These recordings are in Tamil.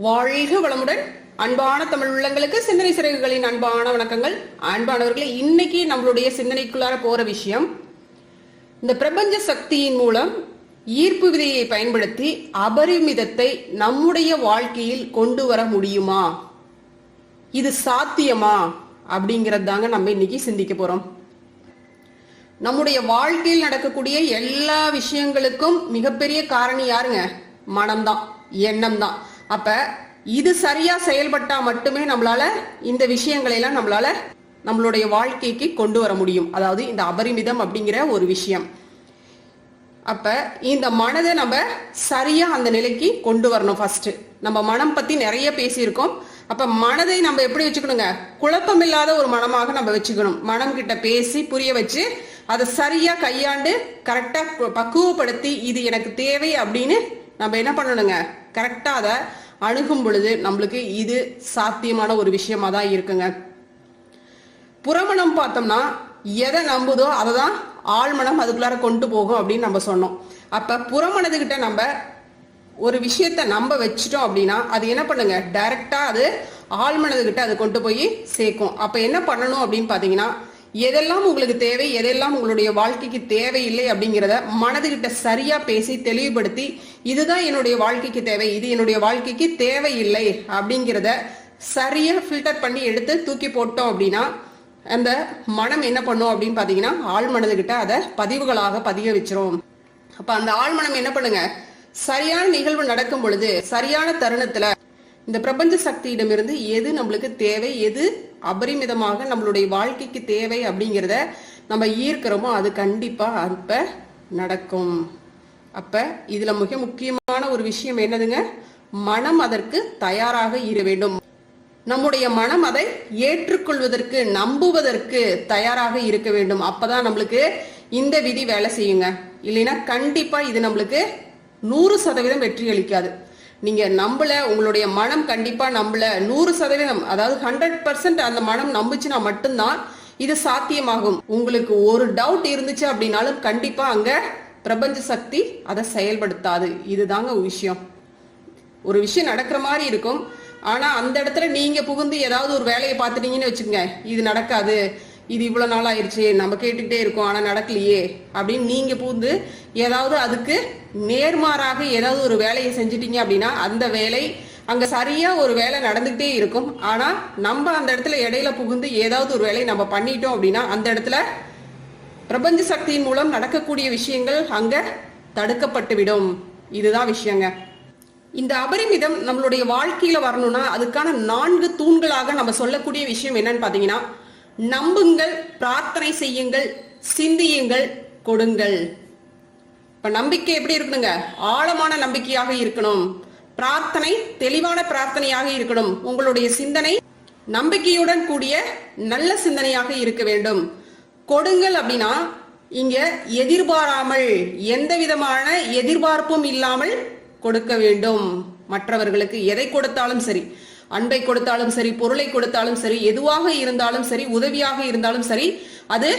வாழ்க வளமுடன். அன்பான தமிழ் உள்ளங்களுக்கு சிந்தனை சிறகுகளின் அன்பான வணக்கங்கள். அன்பானவர்களே, இன்னைக்கு நம்மளுடைய சிந்தனைக்குள்ளார போற விஷயம், இந்த பிரபஞ்ச சக்தியின் மூலம் ஈர்ப்பு விதியை பயன்படுத்தி அபரிமிதத்தை நம்முடைய வாழ்க்கையில் கொண்டு வர முடியுமா, இது சாத்தியமா அப்படிங்கறது தாங்க நம்ம இன்னைக்கு சிந்திக்க போறோம். நம்முடைய வாழ்க்கையில் நடக்கக்கூடிய எல்லா விஷயங்களுக்கும் மிகப்பெரிய காரணி யாருங்க? மனம்தான், எண்ணம் தான். அப்ப இது சரியா செயல்பட்டா மட்டுமே நம்மளால இந்த விஷயங்களை எல்லாம் நம்மளுடைய வாழ்க்கைக்கு கொண்டு வர முடியும். அதாவது இந்த அபரிமிதம் அப்படிங்கிற ஒரு விஷயம். அப்ப இந்த மனதை நம்ம சரியா அந்த நிலைக்கு கொண்டு வரணும். ஃபர்ஸ்ட் நம்ம மனம் பத்தி நிறைய பேசியிருக்கோம். அப்ப மனதை நம்ம எப்படி வச்சுக்கணுங்க? குழப்பம் இல்லாத ஒரு மனமாக நம்ம வச்சுக்கணும். மனம் கிட்ட பேசி புரிய வச்சு அதை சரியா கையாண்டு கரெக்டா பக்குவப்படுத்தி இது எனக்கு தேவை அப்படின்னு நம்ம என்ன பண்ணணுங்க? கரெக்டா அதை அணுகும் பொழுது நம்மளுக்கு இது சாத்தியமான ஒரு விஷயமா தான் இருக்குங்க. புறமணம் பார்த்தோம்னா எதை நம்புதோ அதை தான் ஆழ்மனம் அதுக்குள்ளார கொண்டு போகும் அப்படின்னு நம்ம சொன்னோம். அப்ப புறமனதுகிட்ட நம்ம ஒரு விஷயத்த நம்ப வச்சுட்டோம் அப்படின்னா அது என்ன பண்ணுங்க? டைரக்டா அது ஆழ்மனதுகிட்ட அது கொண்டு போய் சேர்க்கும். அப்ப என்ன பண்ணணும் அப்படின்னு பாத்தீங்கன்னா, எதெல்லாம் உங்களுக்கு தேவை, எதெல்லாம் உங்களுடைய வாழ்க்கைக்கு தேவையில்லை அப்படிங்கிறத மனதுகிட்ட சரியா பேசி தெளிவுபடுத்தி, இதுதான் என்னுடைய வாழ்க்கைக்கு தேவை, இது என்னுடைய வாழ்க்கைக்கு தேவையில்லை அப்படிங்கிறத சரியா ஃபில்டர் பண்ணி எடுத்து தூக்கி போட்டோம் அப்படின்னா அந்த மனம் என்ன பண்ணும் அப்படின்னு பாத்தீங்கன்னா, ஆழ்மனதுகிட்ட அதை பதிவுகளாக பதிய வச்சிரும். அப்ப அந்த ஆழ்மனம் என்ன பண்ணுங்க? சரியான நிகழ்வு நடக்கும் பொழுது சரியான தருணத்துல இந்த பிரபஞ்ச சக்தியிடமிருந்து எது நம்மளுக்கு தேவை, எது அபரிமிதமாக நம்மளுடைய வாழ்க்கைக்கு தேவை அப்படிங்கிறத நம்ம ஈர்க்கிறோமோ அது கண்டிப்பா அப்ப நடக்கும். அப்ப இதுல மிக முக்கியமான ஒரு விஷயம் என்னதுங்க? மனம் அதற்கு தயாராக இருக்க வேண்டும். நம்முடைய மனம் அதை ஏற்றுக்கொள்வதற்கு, நம்புவதற்கு தயாராக இருக்க வேண்டும். அப்பதான் நம்மளுக்கு இந்த விதி வேலை செய்யுங்க. இல்லைன்னா கண்டிப்பா இது நம்மளுக்கு 100% வெற்றி அளிக்காது. நீங்க நம்பல, உங்களுடைய மனம் கண்டிப்பா நம்பல, 100%, அதாவது 100% அந்த மனம் நம்புச்சுன்னா மட்டும்தான் இது சாத்தியமாகும். உங்களுக்கு ஒரு டவுட் இருந்துச்சு அப்படின்னாலும் கண்டிப்பா அங்க பிரபஞ்ச சக்தி அதை செயல்படுத்தாது. இதுதாங்க விஷயம். ஒரு விஷயம் நடக்கிற மாதிரி இருக்கும், ஆனா அந்த இடத்துல நீங்க புகுந்து ஏதாவது ஒரு வேலையை பார்த்துட்டீங்கன்னு வச்சுக்கோங்க, இது நடக்காது, இது இவ்வளவு நாள் ஆயிடுச்சு, நம்ம கேட்டுக்கிட்டே இருக்கோம் ஆனா நடக்கலையே அப்படின்னு நீங்க புகுந்து ஏதாவது அதுக்கு நேர்மாறாக ஏதாவது ஒரு வேலையை செஞ்சிட்டீங்க அப்படின்னா அந்த வேலை அங்க சரியா ஒரு வேலை நடந்துகிட்டே இருக்கும். ஆனா நம்ம அந்த இடத்துல இடையில புகுந்து ஏதாவது ஒரு வேலையை நம்ம பண்ணிட்டோம் அப்படின்னா அந்த இடத்துல பிரபஞ்ச சக்தியின் மூலம் நடக்கக்கூடிய விஷயங்கள் அங்க தடுக்கப்பட்டு விடும். இதுதான் விஷயங்க. இந்த அபரிமிதம் நம்மளுடைய வாழ்க்கையில வரணும்னா அதுக்கான 4 தூண்களாக நம்ம சொல்லக்கூடிய விஷயம் என்னன்னு பாத்தீங்கன்னா, நம்புங்கள், பிரார்த்தனை செய்யுங்கள், சிந்தியுங்கள், கொடுங்கள். இப்ப நம்பிக்கை எப்படி இருக்கணுங்க? ஆழமான நம்பிக்கையாக இருக்கணும். பிரார்த்தனை தெளிவான பிரார்த்தனையாக இருக்கணும். உங்களுடைய சிந்தனை நம்பிக்கையுடன் கூடிய நல்ல சிந்தனையாக இருக்க வேண்டும். கொடுங்கள் அப்படின்னா இங்க எதிர்பாராமல், எந்த விதமான எதிர்பார்ப்பும் இல்லாமல் கொடுக்க வேண்டும். மற்றவர்களுக்கு எதை கொடுத்தாலும் சரி, அன்பை கொடுத்தாலும் சரி, பொருளை கொடுத்தாலும் சரி, எதுவாக இருந்தாலும் சரி, உதவியாக இருந்தாலும் சரி, அது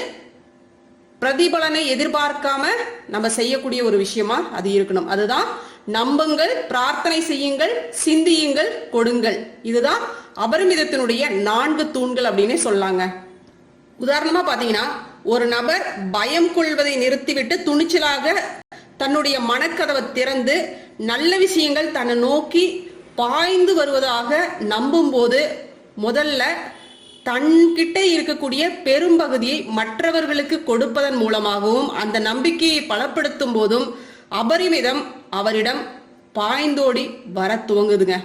பிரதிபலனை எதிர்பார்க்காம நம்ம செய்யக்கூடிய ஒரு விஷயமா அது இருக்கணும். அதுதான் நம்புங்கள், பிரார்த்தனை செய்யுங்கள், சிந்தியுங்கள், கொடுங்கள். இதுதான் அபரிமிதத்தினுடைய 4 தூண்கள் அப்படின்னு சொல்லாங்க. உதாரணமா பாத்தீங்கன்னா, ஒரு நபர் பயம் கொள்வதை நிறுத்திவிட்டு துணிச்சலாக தன்னுடைய மனக்கதவை திறந்து நல்ல விஷயங்கள் தன்னை நோக்கி பாய்ந்து வருவதாக நம்பும் போது முதல்ல தன்கிட்ட இருக்கக்கூடிய பெரும்பகுதியை மற்றவர்களுக்கு கொடுப்பதன் மூலமாகவும் அந்த நம்பிக்கையை பலப்படுத்தும் போதும் அபரிமிதம் அவரிடம் பாய்ந்தோடி வர துவங்குதுங்க.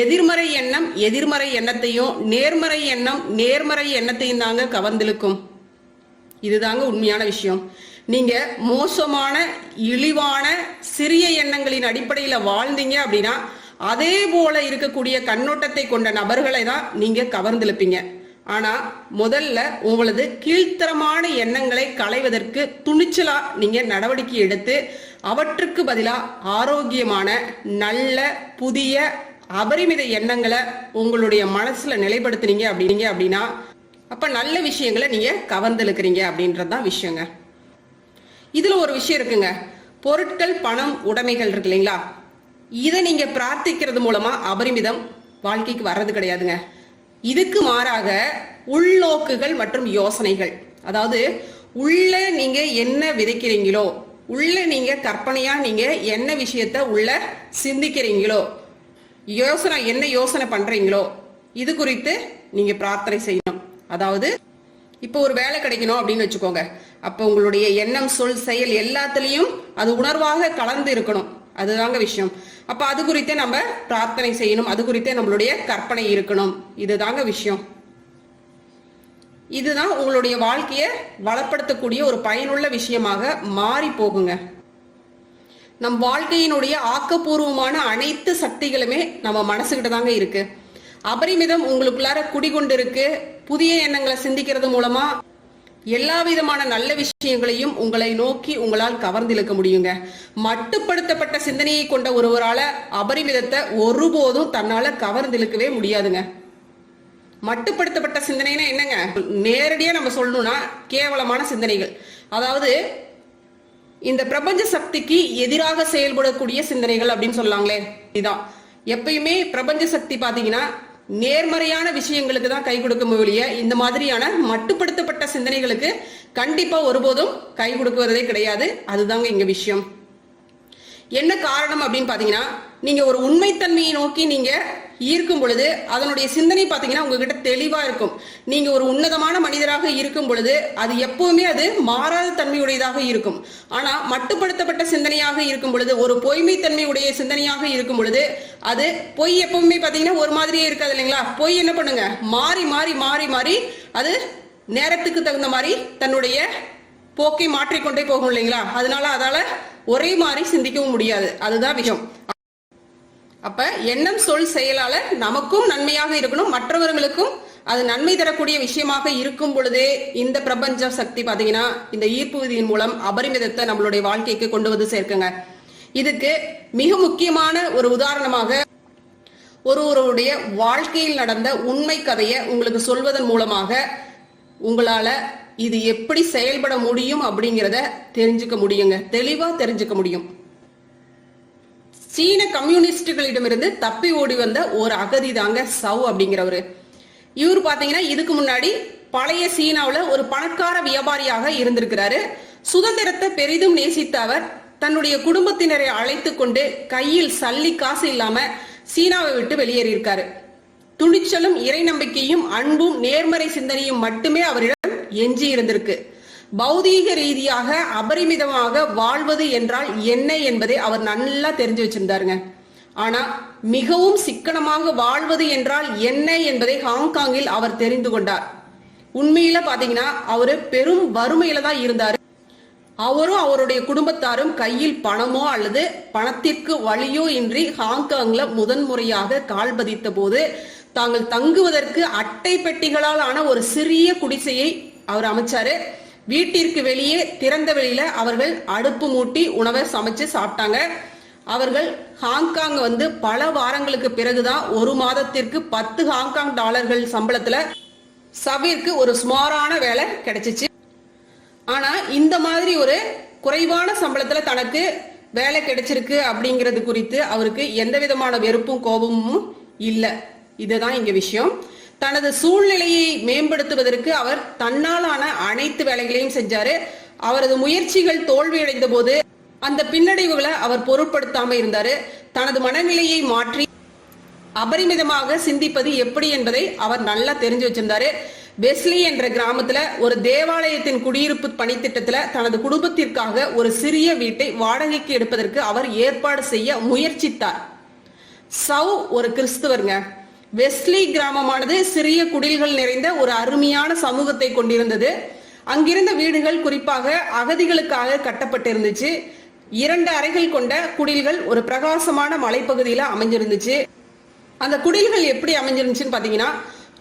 எதிர்மறை எண்ணம் எதிர்மறை எண்ணத்தையும், நேர்மறை எண்ணம் நேர்மறை எண்ணத்தையும் தாங்க கவர்ந்திழுக்கும். இதுதாங்க உண்மையான விஷயம். நீங்க மோசமான, இழிவான, சிறிய எண்ணங்களின் அடிப்படையில வாழ்ந்தீங்க அப்படின்னா அதே போல இருக்கக்கூடிய கண்ணோட்டத்தை கொண்ட நபர்களை தான் நீங்க கவர்ந்திழுப்பீங்க. ஆனா முதல்ல உங்களது கீழ்த்தரமான எண்ணங்களை களைவதற்கு துணிச்சலா நீங்க நடவடிக்கை எடுத்து அவற்றுக்கு பதிலா ஆரோக்கியமான, நல்ல, புதிய, அபரிமித எண்ணங்களை உங்களுடைய மனசுல நிலைப்படுத்துறீங்க அப்படின்னா அப்ப நல்ல விஷயங்களை நீங்க கவர்ந்திழுக்கிறீங்க அப்படின்றதுதான் விஷயங்க. இதுல ஒரு விஷயம் இருக்குங்க. பொருட்கள், பணம், உடைமைகள் இருக்கு இல்லைங்களா? இதை நீங்க பிரார்த்திக்கிறது மூலமா அபரிமிதம் வாழ்க்கைக்கு வர்றது கிடையாதுங்க. இதுக்கு மாறாக உள்நோக்குகள் மற்றும் யோசனைகள், அதாவது உள்ள நீங்க என்ன விதைக்கிறீங்களோ, உள்ள நீங்க கற்பனையா நீங்க என்ன விஷயத்த உள்ள சிந்திக்கிறீங்களோ, என்ன யோசனை பண்றீங்களோ இது குறித்து நீங்க பிரார்த்தனை செய்யணும். அதாவது இப்போ ஒரு வேலை கிடைக்கணும் அப்படின்னு வச்சுக்கோங்க. அப்ப உங்களுடைய எண்ணம், சொல், செயல் எல்லாத்துலயும் அது உணர்வாக கலந்து இருக்கணும். அதுதாங்க விஷயம். அப்ப அது குறித்தே நம்ம பிரார்த்தனை செய்யணும், அது குறித்தே நம்மளுடைய கற்பனை இருக்கணும். இதுதாங்க விஷயம். இதுதான் உங்களுடைய வாழ்க்கையை வளப்படுத்தக்கூடிய ஒரு பயனுள்ள விஷயமாக மாறி போகுங்க. நம் வாழ்க்கையினுடைய ஆக்கப்பூர்வமான அனைத்து சக்திகளுமே நம்ம மனசுகிட்ட தாங்க இருக்கு. அபரிமிதம் உங்களுக்குள்ளார குடிகொண்டு இருக்கு. புதிய எண்ணங்களை சிந்திக்கிறது மூலமா எல்லா விதமான நல்ல விஷயங்களையும் உங்களை நோக்கி உங்களால் கவர்ந்திழுக்க முடியுங்க. மட்டுப்படுத்தப்பட்ட சிந்தனையை கொண்ட ஒருவரால அபரிமிதத்தை ஒருபோதும் தன்னால கவர்ந்திழுக்கவே முடியாதுங்க. மட்டுப்படுத்தப்பட்ட சிந்தனைனா என்னங்க? நேரடியா நம்ம சொல்லணும்னா கேவலமான சிந்தனைகள். அதாவது இந்த பிரபஞ்ச சக்திக்கு எதிராக செயல்படக்கூடிய சிந்தனைகள் அப்படின்னு சொல்லாங்களே, இதுதான். எப்பயுமே பிரபஞ்ச சக்தி பாத்தீங்கன்னா நேர்மறையான விஷயங்களுக்கு தான் கை கொடுக்கும் ஒழிய இந்த மாதிரியான மட்டுப்படுத்தப்பட்ட சிந்தனைகளுக்கு கண்டிப்பா ஒருபோதும் கை கொடுக்குவதே கிடையாது. அதுதாங்க இங்க விஷயம். என்ன காரணம் அப்படின்னு பாத்தீங்கன்னா, நீங்க ஒரு உண்மைத்தன்மையை நோக்கி நீங்க ஈர்க்கும் பொழுது அதனுடைய சிந்தனை பாத்தீங்கன்னா உங்ககிட்ட தெளிவா இருக்கும். நீங்க ஒரு உன்னதமான மனிதராக இருக்கும் பொழுது அது எப்பவுமே அது மாறாத தன்மையுடையதாக இருக்கும். ஆனா மட்டுப்படுத்தப்பட்ட சிந்தனையாக இருக்கும் பொழுது, ஒரு பொய்மை தன்மையுடைய சிந்தனையாக இருக்கும் பொழுது, அது பொய் எப்பவுமே பாத்தீங்கன்னா ஒரு மாதிரியே இருக்காது இல்லைங்களா? பொய் என்ன பண்ணுங்க, மாறி மாறி மாறி மாறி அது நேரத்துக்கு தகுந்த மாதிரி தன்னுடைய போக்கை மாற்றிக்கொண்டே போகும் இல்லைங்களா? அதனால அதால ஒரே மாதிரி சிந்திக்கவும் முடியாது. அதுதான் விஷயம். அப்ப எண்ணம், சொல், செயலால நமக்கும் நன்மையாக இருக்கணும், மற்றவர்களுக்கும் அது நன்மை தரக்கூடிய விஷயமாக இருக்கும் பொழுதே இந்த பிரபஞ்ச சக்தி பாத்தீங்கன்னா இந்த ஈர்ப்பு விதியின் மூலம் அபரிமிதத்தை நம்மளுடைய வாழ்க்கைக்கு கொண்டு வந்து சேர்க்குங்க. இதுக்கு மிக முக்கியமான ஒரு உதாரணமாக ஒருவருடைய வாழ்க்கையில் நடந்த உண்மை கதையை உங்களுக்கு சொல்வதன் மூலமாக உங்களால இது எப்படி செயல்பட முடியும் அப்படிங்கிறத தெரிஞ்சுக்க முடியுங்க. தெளிவா தெரிஞ்சுக்க முடியும். சீன கம்யூனிஸ்டுகளிடமிருந்து தப்பி ஓடி வந்த ஒரு அகதி தாங்க சவ் அப்படிங்கிறவரு. இவர் பாத்தீங்கன்னா இதுக்கு முன்னாடி பழைய சீனாவுல ஒரு பணக்கார வியாபாரியாக இருந்திருக்கிறாரு. சுதந்திரத்தை பெரிதும் நேசித்த அவர் தன்னுடைய குடும்பத்தினரை அழைத்து கொண்டு கையில் சல்லி காசு இல்லாம சீனாவை விட்டு வெளியேறியிருக்காரு. துணிச்சலும், இறை நம்பிக்கையும், அன்பும், நேர்மறை சிந்தனையும் மட்டுமே அவரிடம் எஞ்சி இருந்திருக்கு. பௌதீக ரீதியாக அபரிமிதமாக வாழ்வது என்றால் என்ன என்பதை அவர் நல்லா தெரிஞ்சு வச்சிருந்தாருங்க. ஆனா மிகவும் சிக்கனமாக வாழ்வது என்றால் என்ன என்பதை ஹாங்காங்கில் அவர் தெரிந்து கொண்டார். உண்மையில பாத்தீங்கன்னா அவரு பெரும் வறுமையில தான் இருந்தாரு. அவரும் அவருடைய குடும்பத்தாரும் கையில் பணமோ அல்லது பணத்திற்கு வழியோ இன்றி ஹாங்காங்ல முதன்முறையாக கால் பதித்த போது தாங்கள் தங்குவதற்கு அட்டை பெட்டிகளால் ஆன ஒரு சிறிய குடிசையை அவர் அமைச்சாரு. வீட்டிற்கு வெளியே திறந்த வெளியில அவர்கள் அடுப்பு மூட்டி உணவை சமைச்சு சாப்பிட்டாங்க. அவர்கள் ஹாங்காங் பல வாரங்களுக்கு பிறகுதான் ஒரு மாதத்திற்கு 10 ஹாங்காங் டாலர்கள் சம்பளத்துல சவிற்கு ஒரு சுமாரான வேலை கிடைச்சிச்சு. ஆனா இந்த மாதிரி ஒரு குறைவான சம்பளத்துல தனக்கு வேலை கிடைச்சிருக்கு அப்படிங்கிறது குறித்து அவருக்கு எந்த விதமான வெறுப்பும் கோபமும் இல்ல. இதுதான் இங்க விஷயம். தனது சூழ்நிலையை மேம்படுத்துவதற்கு அவர் தன்னாலான அனைத்து வேலைகளையும் செஞ்சாரு. அவரது முயற்சிகள் தோல்வியடைந்த போது அந்த பின்னடைவுகளை அவர் பொருட்படுத்தாம இருந்தாரு. தனது மனநிலையை மாற்றி அபரிமிதமாக சிந்திப்பது எப்படி என்பதை அவர் நல்லா தெரிஞ்சு வச்சிருந்தாரு. வெஸ்லி என்ற கிராமத்துல ஒரு தேவாலயத்தின் குடியிருப்பு பணித்திட்டத்துல தனது குடும்பத்திற்காக ஒரு சிறிய வீட்டை வாடகைக்கு எடுப்பதற்கு அவர் ஏற்பாடு செய்ய முயற்சித்தார். சவ் ஒரு கிறிஸ்துவருங்க. வெஸ்லி கிராமமானது சிறிய குடில்கள் நிறைந்த ஒரு அருமையான சமூகத்தை கொண்டிருந்தது. அங்கிருந்த வீடுகள் குறிப்பாக அகதிகளுக்காக கட்டப்பட்டிருந்துச்சு. 2 அறைகள் கொண்ட குடில்கள் ஒரு பிரகாசமான மலைப்பகுதியில அமைஞ்சிருந்துச்சு. அந்த குடில்கள் எப்படி அமைஞ்சிருந்துச்சுன்னு பாத்தீங்கன்னா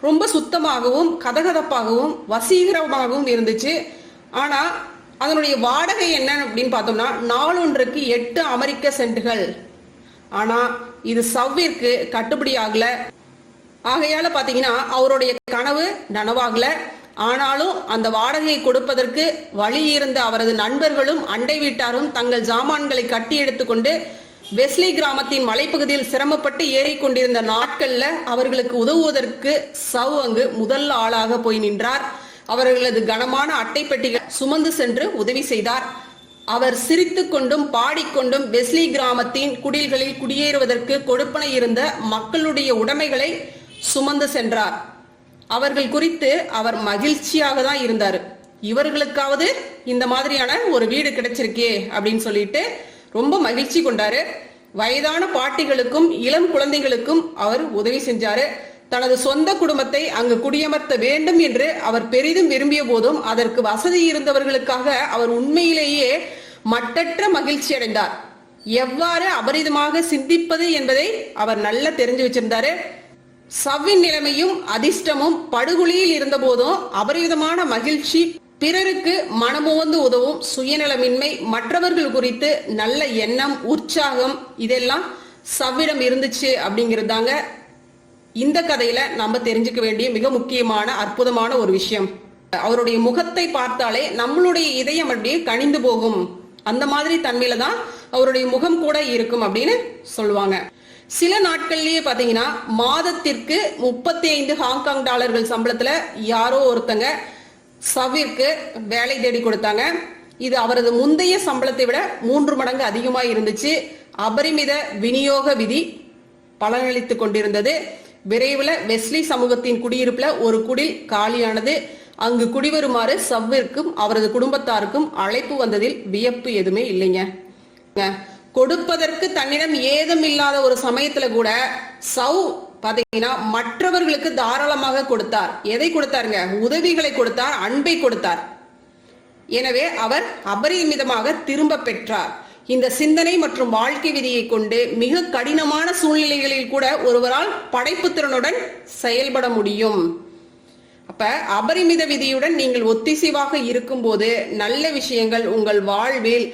ரொம்ப சுத்தமாகவும் கதகதப்பாகவும் வசீகரமாகவும் இருந்துச்சு. ஆனா அதனுடைய வாடகை என்ன அப்படின்னு பார்த்தோம்னா நாளொன்றுக்கு 8 அமெரிக்க சென்ட்டுகள். ஆனா இது சவ்விற்கு கட்டுப்படி ஆகல. ஆகையால பாத்தீங்கன்னா அவருடைய கனவு நனவாகல. ஆனாலும் அந்த வாடகையை கொடுப்பதற்கு வழி இருந்த அவரது நண்பர்களும் அண்டை வீட்டாரும் தங்கள் ஜாமான்களை கட்டி எடுத்துக்கொண்டு வெஸ்லி கிராமத்தின் மலைப்பகுதியில் சிரமப்பட்டு ஏறிக்கொண்டிருந்த நாட்கள்ல அவர்களுக்கு உதவுவதற்கு சவ் அங்கு முதல் ஆளாக போய் நின்றார். அவர்களது கனமான அட்டை பெட்டிகள் சுமந்து சென்று உதவி செய்தார். அவர் சிரித்துக் கொண்டும் பாடிக்கொண்டும் வெஸ்லி கிராமத்தின் குடில்களில் குடியேறுவதற்கு கொடுப்பனை இருந்த மக்களுடைய உடைமைகளை சுமந்து சென்றார். அவர்கள் குறித்து அவர் மகிழ்ச்சியாக தான் இருந்தார். இவர்களுக்காவது இந்த மாதிரியான ஒரு வீடு கிடைச்சிருக்கே அப்படின்னு சொல்லிட்டு ரொம்ப மகிழ்ச்சி கொண்டாரு. வயதான பாட்டிகளுக்கும் இளம் குழந்தைகளுக்கும் அவர் உதவி செஞ்சாரு. தனது சொந்த குடும்பத்தை அங்கு குடியமர்த்த வேண்டும் என்று அவர் பெரிதும் விரும்பிய போதும் அதற்கு வசதி இருந்தவர்களுக்காக அவர் உண்மையிலேயே மட்டற்ற மகிழ்ச்சி அடைந்தார். எவ்வாறு அபரிதமாக சிந்திப்பது என்பதை அவர் நல்லா தெரிஞ்சு வச்சிருந்தாரு. சவ்வின் நிலைமையும் அதிர்ஷ்டமும் படுகொலியில் இருந்த போதும் அபரிதமான மகிழ்ச்சி, பிறருக்கு மனமுவந்து உதவும் சுயநலமின்மை, மற்றவர்கள் குறித்து நல்ல எண்ணம், உற்சாகம் இதெல்லாம் சவ்விடம் இருந்துச்சு அப்படிங்கிறது தாங்க இந்த கதையில நம்ம தெரிஞ்சுக்க வேண்டிய மிக முக்கியமான அற்புதமான ஒரு விஷயம். அவருடைய முகத்தை பார்த்தாலே நம்மளுடைய இதயம் அப்படியே கனிந்து போகும். அந்த மாதிரி தன்மையில தான் அவருடைய முகம் கூட இருக்கும் அப்படின்னு சொல்லுவாங்க. சில நாட்கள்லயே பாத்தீங்கன்னா மாதத்திற்கு 35 ஹாங்காங் டாலர்கள் சம்பளத்துல யாரோ ஒருத்தங்க சவ்விற்கு வேலை தேடி கொடுத்தாங்க. இது அவரது முந்தைய சம்பளத்தை விட 3 மடங்கு அதிகமா இருந்துச்சு. அபரிமித விநியோக விதி பலனளித்துக் கொண்டிருந்தது. விரைவில் வெஸ்லி சமூகத்தின் குடியிருப்புல ஒரு குடில் காலியானது. அங்கு குடிவருமாறு சவ்விற்கும் அவரது குடும்பத்தாருக்கும் அழைப்பு வந்ததில் வியப்பு எதுவுமே இல்லைங்க. கொடுப்பதற்கு தன்னிடம் ஏதும் இல்லாத ஒரு சமயத்துல கூட சவ் பாத்தீங்கன்னா மற்றவர்களுக்கு தாராளமாக கொடுத்தார். எதை கொடுத்தாருங்க? உதவிகளை கொடுத்தார், அன்பை கொடுத்தார். எனவே அவர் அபரிமிதமாக திரும்ப பெற்றார். இந்த சிந்தனை மற்றும் வாழ்க்கை விதியை கொண்டு மிக கடினமான சூழ்நிலைகளில் கூட ஒருவரால் படைப்பு திறனுடன் செயல்பட முடியும். அப்ப அபரிமித விதியுடன் நீங்கள் ஒத்திசைவாக இருக்கும் போது நல்ல விஷயங்கள் உங்கள் வாழ்வில்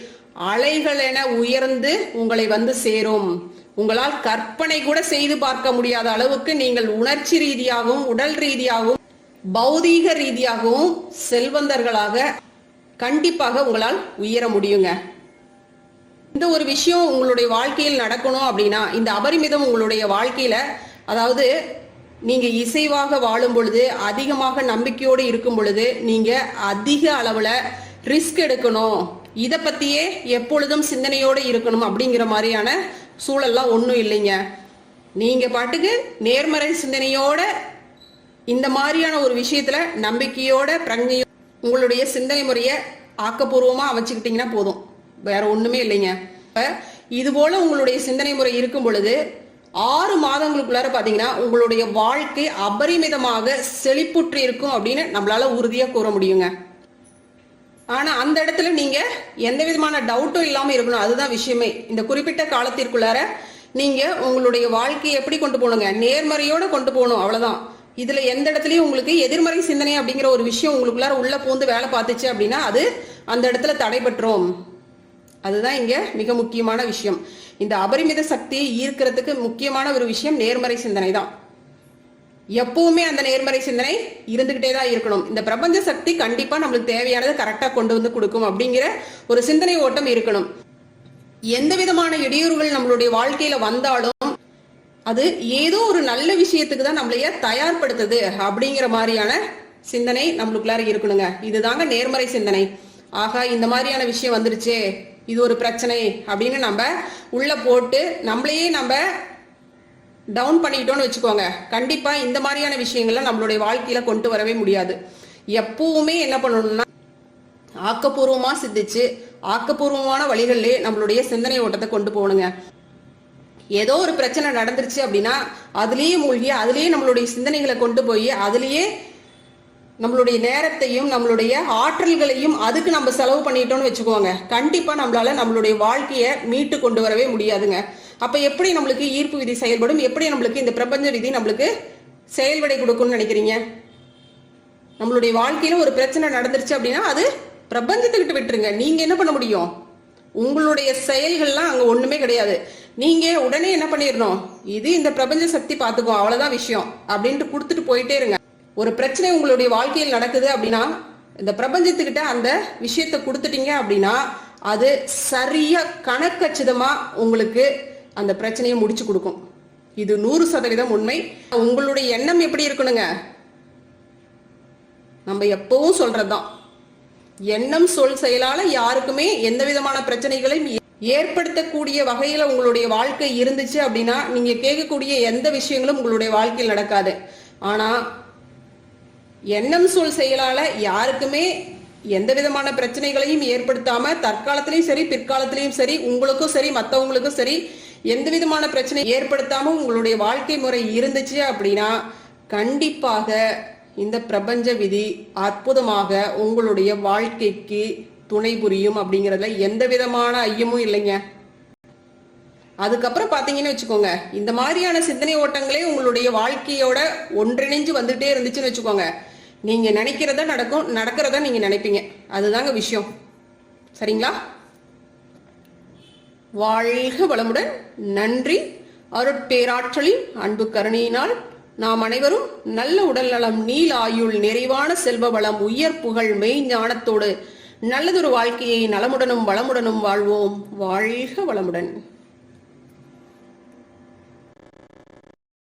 அலைகள் என உயர்ந்து உங்களை வந்து சேரும். உங்களால் கற்பனை கூட செய்து பார்க்க முடியாத அளவுக்கு நீங்கள் உணர்ச்சி ரீதியாகவும் உடல் ரீதியாகவும் பௌதீக ரீதியாகவும் செல்வந்தர்களாக கண்டிப்பாக உங்களால் உயர முடியுங்க. இந்த ஒரு விஷயம் உங்களுடைய வாழ்க்கையில் நடக்கணும் அப்படின்னா இந்த அபரிமிதம் உங்களுடைய வாழ்க்கையில, அதாவது நீங்க இசைவாக வாழும் பொழுது, அதிகமாக நம்பிக்கையோடு இருக்கும் பொழுது, நீங்க அதிக அளவுல ரிஸ்க் எடுக்கணும், இத பத்தியே எப்பொழுதும் சிந்தனையோடு இருக்கணும் அப்படிங்கிற மாதிரியான சூழல்லாம் ஒன்றும் இல்லைங்க. நீங்க பாட்டுக்கு நேர்மறை சிந்தனையோட இந்த மாதிரியான ஒரு விஷயத்துல நம்பிக்கையோட பிரஜையோட உங்களுடைய சிந்தனை முறையை ஆக்கப்பூர்வமா அமைச்சுக்கிட்டீங்கன்னா போதும், வேற ஒண்ணுமே இல்லைங்க. இது போல உங்களுடைய சிந்தனை முறை இருக்கும் பொழுது 6 மாதங்களுக்குள்ளார பாத்தீங்கன்னா உங்களுடைய வாழ்க்கை அபரிமிதமாக செழிப்புற்று இருக்கும் அப்படின்னு நம்மளால உறுதியா கூற முடியுங்க. ஆனா அந்த இடத்துல நீங்க எந்த விதமான டவுட்டும் இல்லாம இருக்கணும். அதுதான் விஷயமே. இந்த குறிப்பிட்ட காலத்திற்குள்ளார நீங்க உங்களுடைய வாழ்க்கையை எப்படி கொண்டு போகணுங்க? நேர்மறையோட கொண்டு போகணும், அவ்வளவுதான். இதுல எந்த இடத்துலயும் உங்களுக்கு எதிர்மறை சிந்தனை அப்படிங்கிற ஒரு விஷயம் உங்களுக்குள்ளார உள்ள பூந்து வேலை பார்த்துச்சு அப்படின்னா அது அந்த இடத்துல தடைபட்டுரும். அதுதான் இங்க மிக முக்கியமான விஷயம். இந்த அபரிமித சக்தியை ஈர்க்கிறதுக்கு முக்கியமான ஒரு விஷயம் நேர்மறை சிந்தனை தான். எப்பவுமே அந்த நேர்மறை சிந்தனை இருந்துகிட்டே தான் இருக்கணும். இந்த பிரபஞ்ச சக்தி கண்டிப்பா நம்மளுக்கு தேவையானதை கரெக்டா கொண்டு வந்து கொடுக்கும் அப்படிங்கிற ஒரு சிந்தனை ஓட்டம் இருக்கணும். எந்த விதமான இடையூறுகள் நம்மளுடைய வாழ்க்கையில வந்தாலும் அது ஏதோ ஒரு நல்ல விஷயத்துக்கு தான் நம்மளைய தயார்படுத்துது அப்படிங்கிற மாதிரியான சிந்தனை நம்மளுக்குள்ளார இருக்கணுங்க. இதுதாங்க நேர்மறை சிந்தனை. ஆகா, இந்த மாதிரியான விஷயம் வந்துருச்சு, இது ஒரு பிரச்சனை அப்படின்னு நம்ம உள்ள போட்டு நம்மளையே நம்ம டவுன் பண்ணிக்கிட்டோம்னு வச்சுக்கோங்க, கண்டிப்பா இந்த மாதிரியான விஷயங்கள்லாம் நம்மளுடைய வாழ்க்கையில கொண்டு வரவே முடியாது. எப்பவுமே என்ன பண்ணணும்னா ஆக்கப்பூர்வமா சிந்திச்சு ஆக்கப்பூர்வமான வழிகளிலே நம்மளுடைய சிந்தனை ஓட்டத்தை கொண்டு போகணுங்க. ஏதோ ஒரு பிரச்சனை நடந்துருச்சு அப்படின்னா அதுலயே மூழ்கி அதுலயே நம்மளுடைய சிந்தனைகளை கொண்டு போய் அதுலயே நம்மளுடைய நேரத்தையும் நம்மளுடைய ஆற்றல்களையும் அதுக்கு நம்ம செலவு பண்ணிட்டோம்னு வச்சுக்கோங்க, கண்டிப்பா நம்மளால நம்மளுடைய வாழ்க்கையை மீட்டு கொண்டு வரவே முடியாதுங்க. அப்ப எப்படி நம்மளுக்கு ஈர்ப்பு விதி செயல்படும்? எப்படி நம்மளுக்கு இந்த பிரபஞ்ச விதி நம்மளுக்கு செயல்படை கொடுக்கும்னு நினைக்கிறீங்க? நம்மளுடைய வாழ்க்கையில ஒரு பிரச்சனை நடந்துருச்சு அப்படின்னா அது பிரபஞ்சத்துக்கிட்ட விட்டுருங்க. நீங்க என்ன பண்ண முடியும்? உங்களுடைய செயல்கள்லாம் அங்க ஒண்ணுமே கிடையாது. நீங்க உடனே என்ன பண்ணிடணும், இது இந்த பிரபஞ்ச சக்தி பாத்துக்கோ, அவ்வளவுதான் விஷயம் அப்படின்ட்டு கொடுத்துட்டு போயிட்டே இருங்க. ஒரு பிரச்சனை உங்களுடைய வாழ்க்கையில் நடக்குது அப்படின்னா இந்த பிரபஞ்சத்துக்கிட்ட அந்த விஷயத்தை கொடுத்துட்டீங்க அப்படின்னா அது சரியா கணக்கச்சிதமா உங்களுக்கு அந்த பிரச்சனையை முடிச்சு கொடுக்கும். இது 100% உண்மை. உங்களுடைய எண்ணம் எப்படி இருக்கணுங்க? நம்ம எப்பவும் சொல்றதுதான், எண்ணம் சொல் செயலால யாருக்குமே எந்த விதமான பிரச்சனைகளையும் ஏற்படுத்தக்கூடிய வகையில உங்களுடைய வாழ்க்கை இருந்துச்சு அப்படின்னா நீங்க கேட்கக்கூடிய எந்த விஷயங்களும் உங்களுடைய வாழ்க்கையில் நடக்காது. ஆனா எண்ணம் சொல் செயலால யாருக்குமே எந்த விதமான பிரச்சனைகளையும் ஏற்படுத்தாம தற்காலத்திலையும் சரி பிற்காலத்திலையும் சரி உங்களுக்கும் சரி மற்றவங்களுக்கும் சரி எந்த விதமான பிரச்சனை ஏற்படுத்தாம உங்களுடைய வாழ்க்கை முறை இருந்துச்சு அப்படின்னா கண்டிப்பாக இந்த பிரபஞ்ச விதி அற்புதமாக உங்களுடைய வாழ்க்கைக்கு துணை புரியும் அப்படிங்கறதுல எந்த விதமான ஐயமும் இல்லைங்க. அதுக்கப்புறம் பாத்தீங்கன்னு வச்சுக்கோங்க, இந்த மாதிரியான சிந்தனை ஓட்டங்களே உங்களுடைய வாழ்க்கையோட ஒன்றிணைஞ்சு வந்துட்டே இருந்துச்சுன்னு வச்சுக்கோங்க, நீங்க நினைக்கிறதா நடக்கும், நடக்கிறதா நீங்க நினைப்பீங்க. அதுதாங்க விஷயம். சரிங்களா? வாழ்க வளமுடன். நன்றி. அருட்பேராற்றலின் அன்பு கருணையினால் நாம் அனைவரும் நல்ல உடல் நலம், நீல ஆயுள், நிறைவான செல்வ வளம், உயர் புகழ், மெய் ஞானத்தோடு நல்லதொரு வாழ்க்கையை நலமுடனும் வளமுடனும் வாழ்வோம். வாழ்க வளமுடன்.